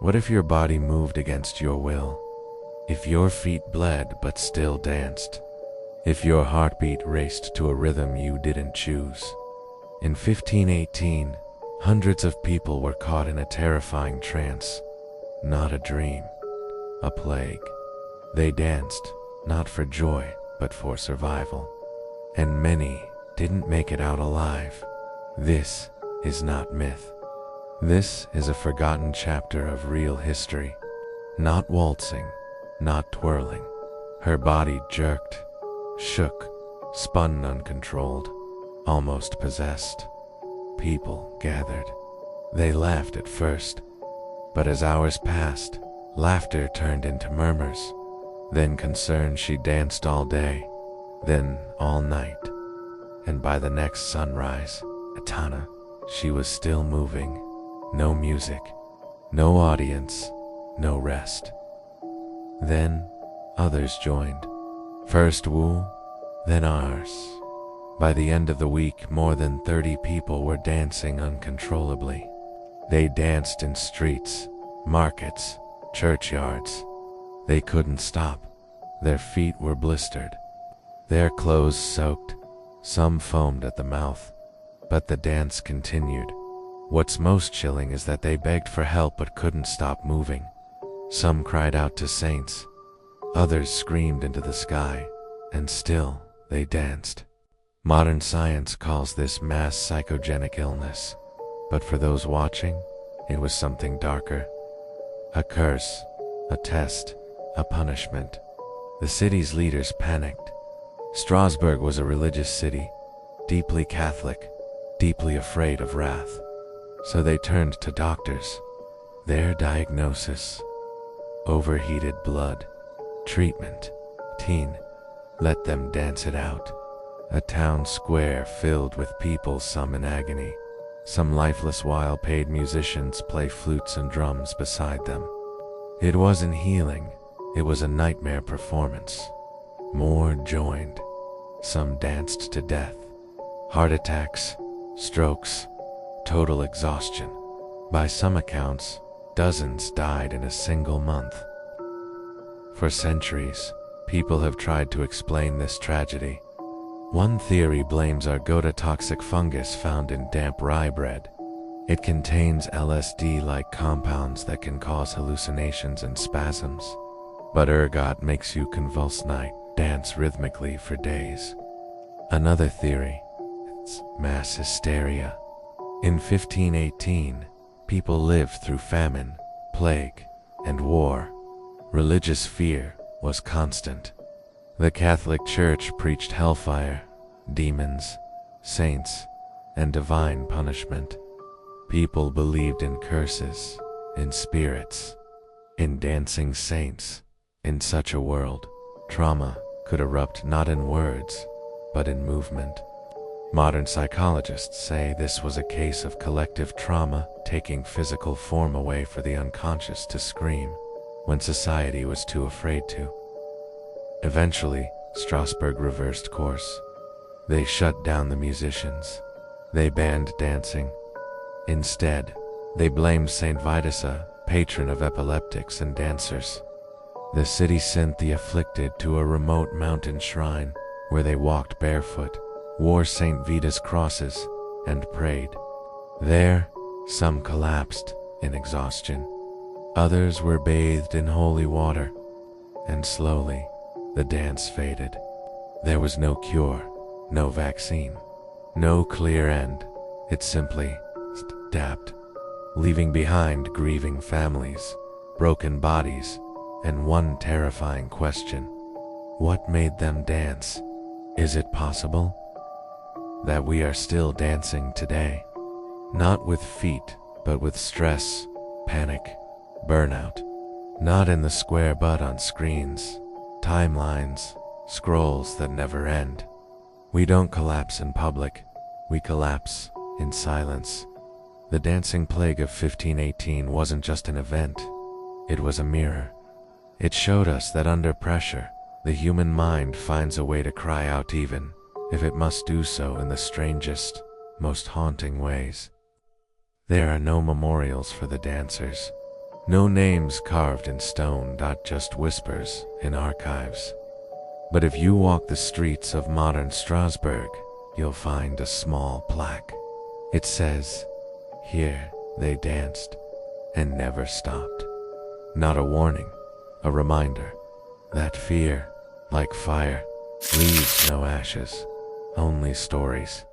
What if your body moved against your will? If your feet bled but still danced? If your heartbeat raced to a rhythm you didn't choose? In 1518, hundreds of people were caught in a terrifying trance. Not a dream, a plague. They danced, not for joy, but for survival. And many didn't make it out alive. This is not myth. This is a forgotten chapter of real history. Not waltzing, not twirling. Her body jerked, shook, spun uncontrolled, almost possessed. People gathered. They laughed at first, but as hours passed, laughter turned into murmurs. Then concerned she danced all day, then all night. And by the next sunrise, Atana, she was still moving. No music, no audience, no rest. Then others joined. First Wu, then ours. By the end of the week, more than 30 people were dancing uncontrollably. They danced in streets, markets, churchyards. They couldn't stop. Their feet were blistered, their clothes soaked. Some foamed at the mouth, but the dance continued. What's most chilling is that they begged for help but couldn't stop moving. Some cried out to saints, others screamed into the sky, and still they danced. Modern science calls this mass psychogenic illness, but for those watching, it was something darker. A curse, a test, a punishment. The city's leaders panicked. Strasbourg was a religious city, deeply Catholic, deeply afraid of wrath. So they turned to doctors. Their diagnosis: overheated blood. Treatment: teen. Let them dance it out. A town square filled with people, some in agony, some lifeless, while paid musicians play flutes and drums beside them. It wasn't healing, it was a nightmare performance. More joined. Some danced to death. Heart attacks, strokes, total exhaustion. By some accounts, dozens died in a single month. For centuries, people have tried to explain this tragedy. One theory blames argototoxic fungus found in damp rye bread. It contains LSD-like compounds that can cause hallucinations and spasms. But ergot makes you convulse night, dance rhythmically for days. Another theory: it's mass hysteria. In 1518, people lived through famine, plague, and war. Religious fear was constant. The Catholic Church preached hellfire, demons, saints, and divine punishment. People believed in curses, in spirits, in dancing saints. In such a world, trauma could erupt not in words, but in movement. Modern psychologists say this was a case of collective trauma taking physical form away for the unconscious to scream when society was too afraid to. Eventually, Strasbourg reversed course. They shut down the musicians. They banned dancing. Instead, they blamed Saint Vitus'a, patron of epileptics and dancers. The city sent the afflicted to a remote mountain shrine where they walked barefoot, wore Saint Vita's crosses, and prayed. There, some collapsed in exhaustion. Others were bathed in holy water, and slowly the dance faded. There was no cure, no vaccine, no clear end. It simply stopped, leaving behind grieving families, broken bodies, and one terrifying question: what made them dance? Is it possible that we are still dancing today? Not with feet, but with stress, panic, burnout. Not in the square, but on screens, timelines, scrolls that never end. We don't collapse in public, we collapse in silence. The dancing plague of 1518 wasn't just an event, it was a mirror. It showed us that under pressure, the human mind finds a way to cry out, even if it must do so in the strangest, most haunting ways. There are no memorials for the dancers, No names carved in stone, just whispers in archives. But if you walk the streets of modern Strasbourg, you'll find a small plaque. It says, "Here they danced and never stopped." Not a warning, a reminder that fear, like fire, leaves no ashes, only stories.